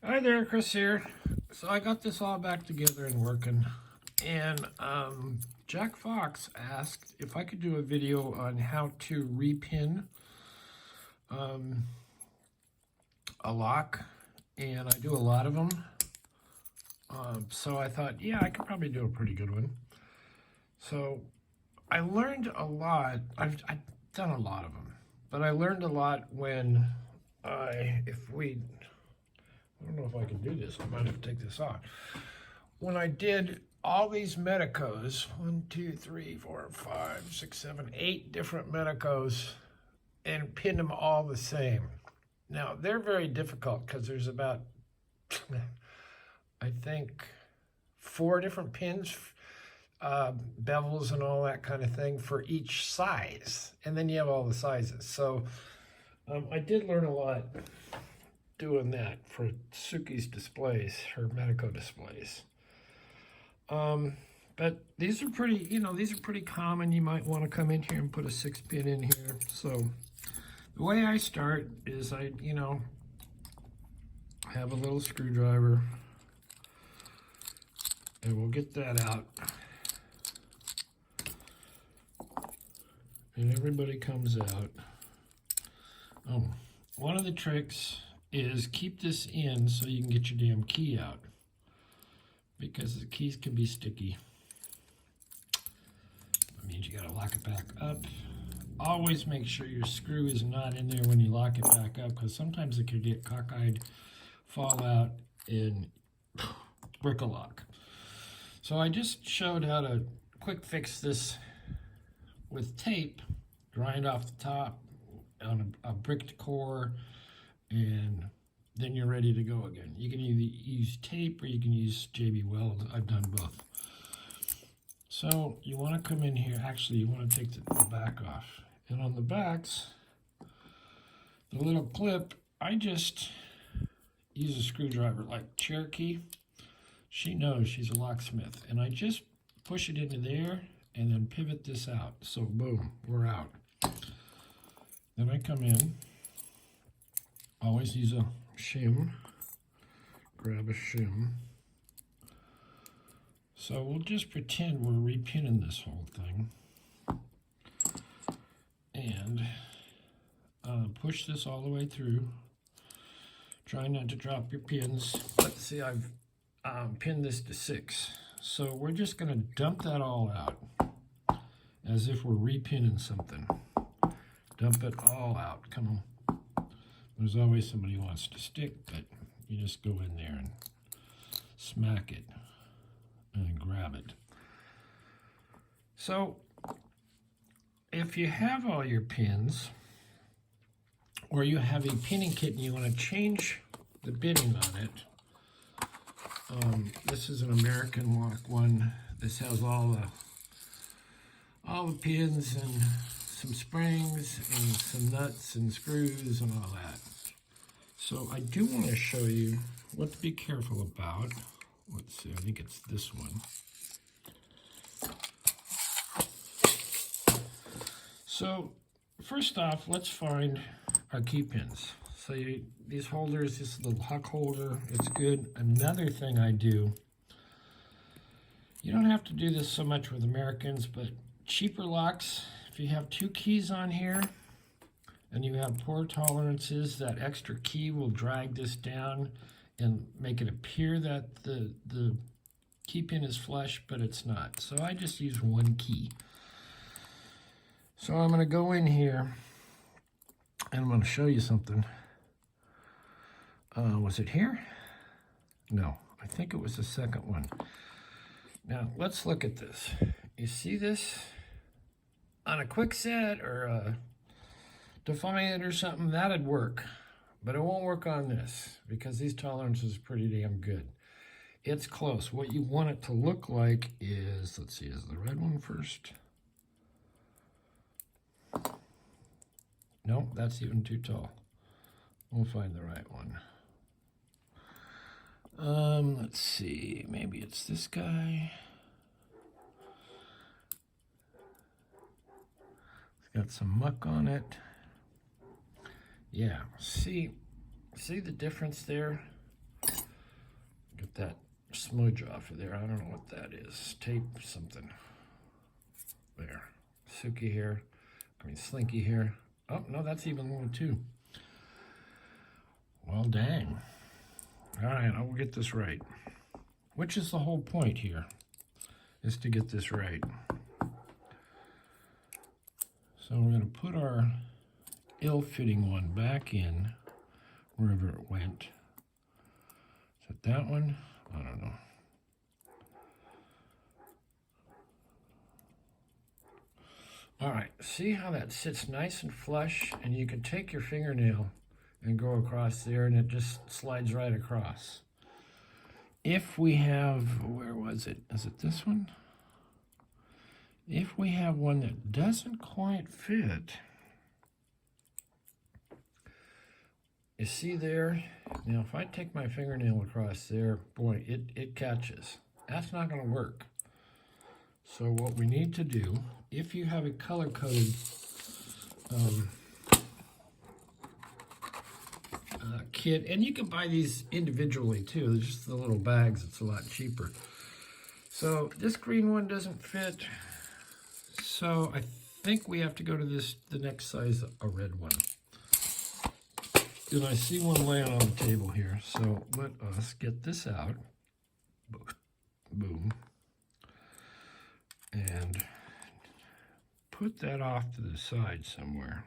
Hi there, Chris here. So I got this all back together and working, and Jack Fox asked if I could do a video on how to repin a lock, and I do a lot of them. So I thought, yeah, I could probably do a pretty good one. So I learned a lot. I've done a lot of them, but I learned a lot when I don't know if I can do this. I might have to take this off. When I did all these medicos, 1, 2, 3, 4, 5, 6, 7, 8 different medicos, and pinned them all the same. Now, they're very difficult because there's about, I think, 4 different pins, bevels and all that kind of thing for each size. And then you have all the sizes. So I did learn a lot doing that for Suki's displays, her Medico displays. But these are pretty, these are pretty common. You might want to come in here and put a 6-pin in here. So the way I start is I have a little screwdriver, and we'll get that out. And everybody comes out. Oh, one of the tricks is keep this in so you can get your damn key out, because the keys can be sticky. That means you gotta lock it back up. Always make sure your screw is not in there when you lock it back up, because sometimes it could get cockeyed, fall out, and brick a lock. So I just showed how to quick fix this with tape. Grind off the top on a bricked core, and then you're ready to go again. You can either use tape or you can use JB Weld. I've done both. So you want to come in here. Actually, you want to take the back off. And on the backs, the little clip, I just use a screwdriver like Cherokee. She knows, she's a locksmith. And I just push it into there and then pivot this out. So boom, we're out. Then I come in. Always use a shim. Grab a shim. So we'll just pretend we're repinning this whole thing. And push this all the way through. Try not to drop your pins. Let's see, I've pinned this to 6. So we're just going to dump that all out as if we're repinning something. Dump it all out. Come on. There's always somebody who wants to stick, but you just go in there and smack it and then grab it. So if you have all your pins, or you have a pinning kit and you want to change the bitting on it, this is an American lock one. This has all the pins and some springs and some nuts and screws and all that. So I do want to show you what to be careful about. Let's see, I think it's this one. So first off, let's find our key pins. So these holders, this little huck holder, it's good. Another thing I do, you don't have to do this so much with Americans, but cheaper locks, if you have 2 keys on here and you have poor tolerances, that extra key will drag this down and make it appear that the key pin is flush, but it's not. So I just use 1 key. So I'm going to go in here and I'm going to show you something. Was it here? No, I think it was the second one. Now let's look at this. You see this? On a quick set or a Defiant or something, that'd work. But it won't work on this because these tolerances are pretty damn good. It's close. What you want it to look like is, let's see, is the red one first? No, that's even too tall. We'll find the right one. Let's see, maybe it's this guy. Got some muck on it. Yeah, see the difference there? get that smudge off of there. I don't know what that is. Tape something. There. Suki hair. I mean, Slinky hair. Oh, no, that's even one too. Well, dang. All right, I will get this right. Which is the whole point here, is to get this right. So we're going to put our ill-fitting one back in wherever it went. Is it that one? I don't know. All right, see how that sits nice and flush, and you can take your fingernail and go across there, and it just slides right across. If we have, where was it? Is it this one? If we have one that doesn't quite fit, you see there? Now, if I take my fingernail across there, boy, it catches. That's not going to work. So what we need to do, if you have a color-coded kit, and you can buy these individually too, they're just the little bags, it's a lot cheaper. So this green one doesn't fit, so I think we have to go to the next size, a red one. And I see one laying on the table here, so let us get this out. Boom. And put that off to the side somewhere.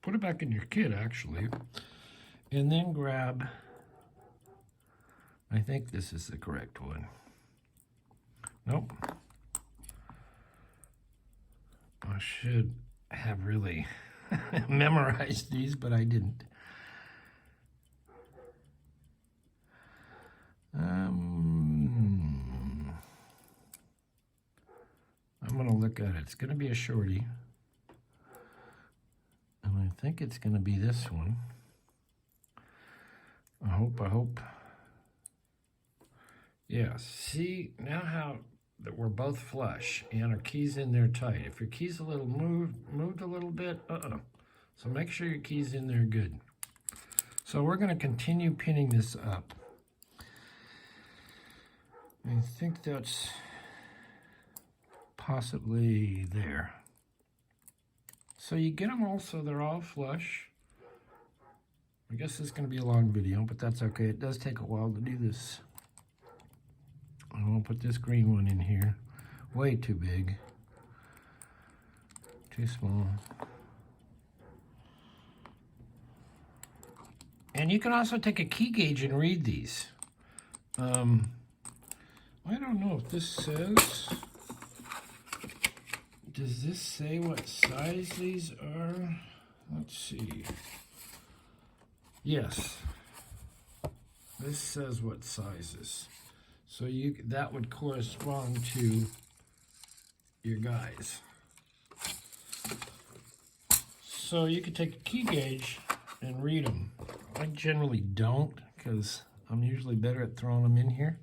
Put it back in your kit, actually. And then grab, I think this is the correct one. Nope. I should have really memorized these, but I didn't. I'm going to look at it. It's going to be a shorty. And I think it's going to be this one. I hope. Yeah, see now how that we're both flush and our key's in there tight. If your key's a little moved a little bit, So make sure your key's in there good. So we're going to continue pinning this up. I think that's possibly there. So you get them all so they're all flush. I guess this is going to be a long video, but that's okay. It does take a while to do this. I'm going to put this green one in here. Way too big. Too small. And you can also take a key gauge and read these. I don't know if this says... Does this say what size these are? Let's see. Yes. This says what sizes. So that would correspond to your guys. So you could take a key gauge and read them. I generally don't because I'm usually better at throwing them in here.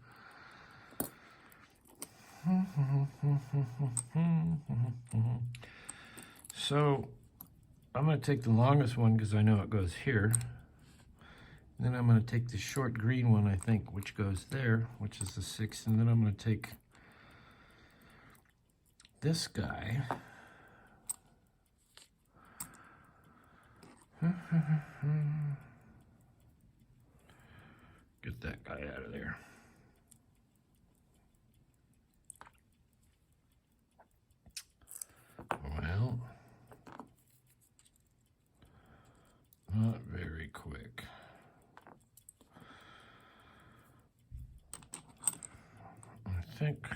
So I'm going to take the longest one because I know it goes here. Then I'm going to take the short green one, I think, which goes there, which is the 6th. And then I'm going to take this guy. Get that guy out of there. Well, not very quick. I think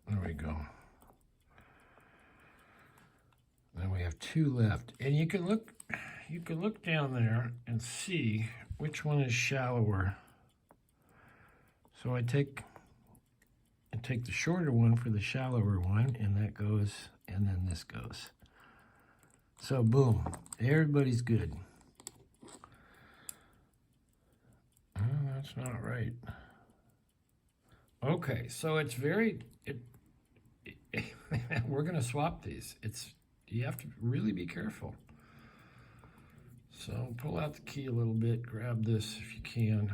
there we go. Then we have 2 left, and you can look down there and see which one is shallower. So I take the shorter one for the shallower one, and that goes, and then this goes. So boom, everybody's good. Oh, that's not right. Okay, so it's we're gonna swap these. You have to really be careful. So pull out the key a little bit, grab this if you can.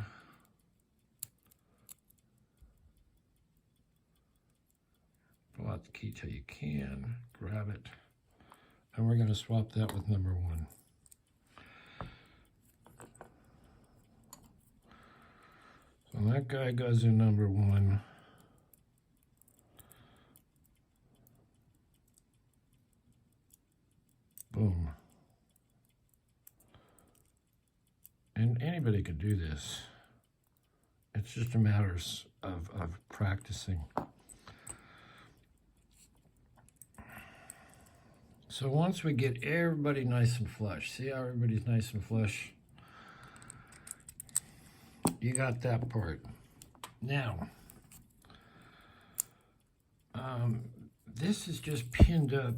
Pull out the key till you can, grab it, and we're going to swap that with number 1. So that guy goes in number 1. Boom. And anybody could do this. It's just a matter of practicing. So once we get everybody nice and flush, see how everybody's nice and flush? You got that part. Now, this is just pinned up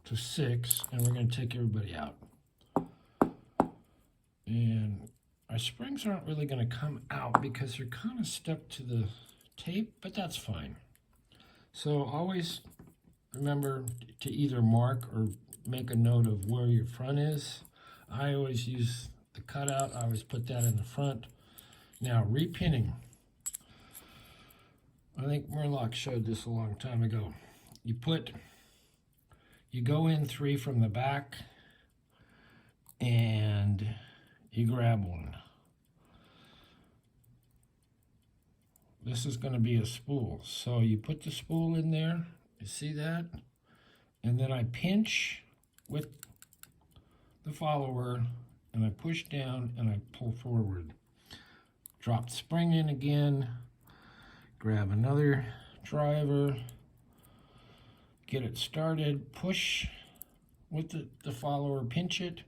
to 6, and we're going to take everybody out. And our springs aren't really going to come out because they're kind of stuck to the tape, but that's fine. So always remember to either mark or make a note of where your front is. I always use the cutout. I always put that in the front. Now, repinning. I think Murloc showed this a long time ago. You go in 3 from the back, and you grab one. This is going to be a spool. So you put the spool in there, you see that? And then I pinch with the follower, and I push down, and I pull forward. Drop the spring in again, grab another driver, get it started, push with the follower, pinch it.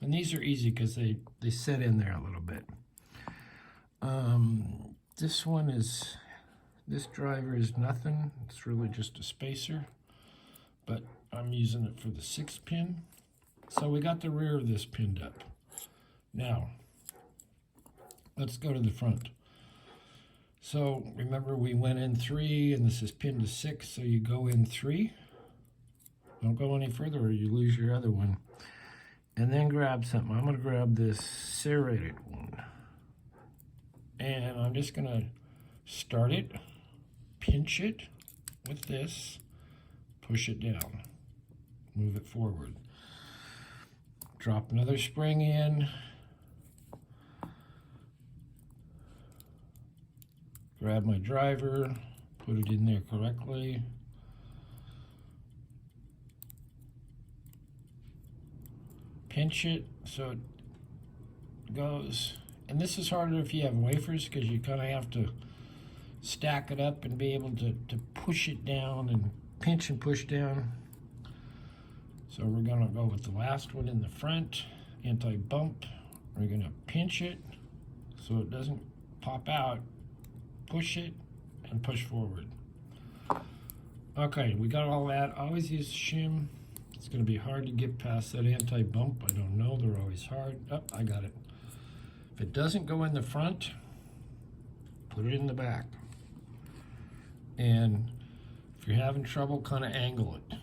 And these are easy because they set in there a little bit. This driver is nothing. It's really just a spacer, but I'm using it for the 6th pin. So we got the rear of this pinned up. Now, let's go to the front. So remember we went in 3 and this is pinned to 6, so you go in 3. Don't go any further or you lose your other one. And then grab something. I'm going to grab this serrated one. And I'm just going to start it, pinch it with this, push it down, move it forward. Drop another spring in. Grab my driver, put it in there correctly. Pinch it so it goes. And this is harder if you have wafers because you kind of have to stack it up and be able to push it down and pinch and push down. So we're going to go with the last one in the front, anti-bump. We're going to pinch it so it doesn't pop out. Push it and push forward. Okay, we got all that. Always use shim. It's going to be hard to get past that anti-bump. I don't know. They're always hard. Oh, I got it. If it doesn't go in the front, put it in the back. And if you're having trouble, kind of angle it.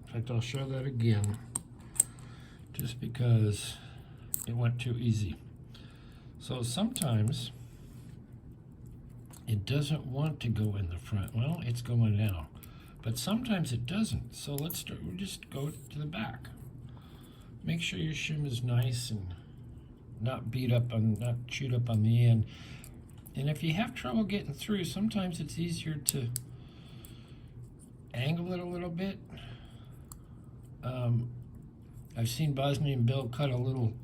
In fact, I'll show that again just because it went too easy. So sometimes it doesn't want to go in the front. Well, it's going now. But sometimes it doesn't. So let's start, we'll just go to the back. Make sure your shim is nice and not beat up on, not chewed up on the end. And if you have trouble getting through, sometimes it's easier to angle it a little bit. I've seen Bosnia and Bill cut a little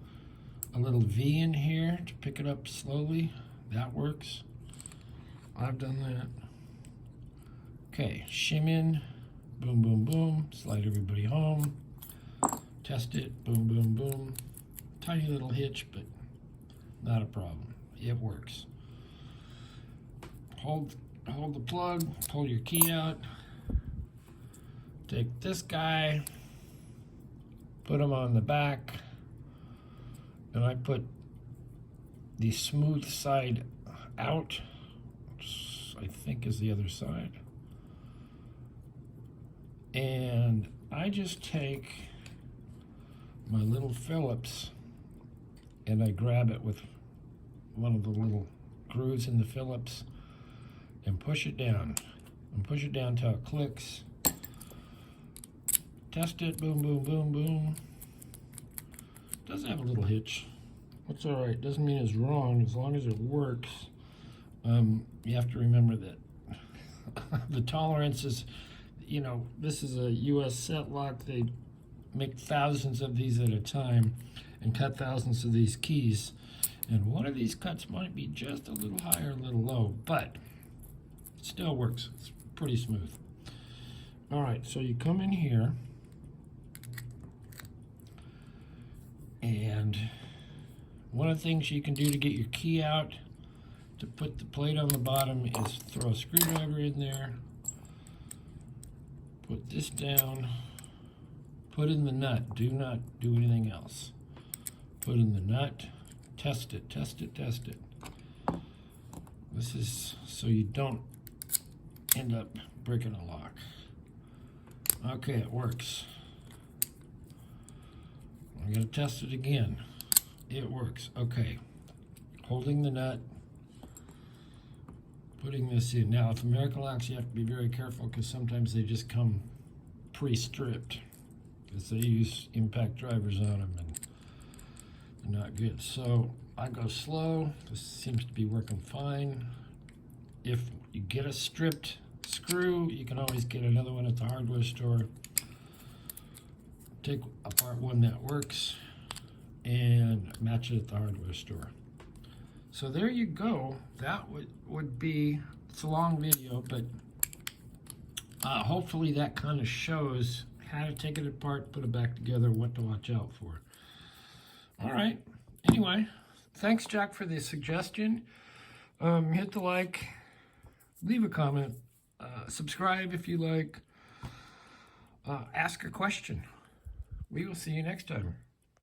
V in here to pick it up slowly. That works. I've done that. Okay, shim in, boom, boom, boom, slide everybody home, test it, boom, boom, boom. Tiny little hitch, but not a problem. It works. Hold the plug, pull your key out, take this guy, put him on the back, and I put the smooth side out, which I think is the other side. And I just take my little Phillips and I grab it with one of the little grooves in the Phillips and push it down. And push it down till it clicks. Test it, boom, boom, boom, boom. Does have a little hitch. That's all right. Doesn't mean it's wrong as long as it works. You have to remember that the tolerances, you know, this is a US set lock. They make thousands of these at a time and cut thousands of these keys. And one of these cuts might be just a little high or a little low, but it still works. It's pretty smooth. All right, so you come in here and one of the things you can do to get your key out to put the plate on the bottom is throw a screwdriver in there, put this down, put in the nut. Do not do anything else. Put in the nut, test it, test it, test it. This is so you don't end up breaking a lock. Okay, it works. I'm going to test it again. It works. Okay. Holding the nut, putting this in. Now, with American locks, you have to be very careful because sometimes they just come pre-stripped because they use impact drivers on them and they're not good. So I go slow. This seems to be working fine. If you get a stripped screw, you can always get another one at the hardware store. Take apart one that works and match it at the hardware store. So there you go. That would be, it's a long video, but hopefully that kind of shows how to take it apart, put it back together, what to watch out for. All right. Anyway, thanks, Jack, for the suggestion. Hit the like, leave a comment, subscribe if you like, ask a question. We will see you next time.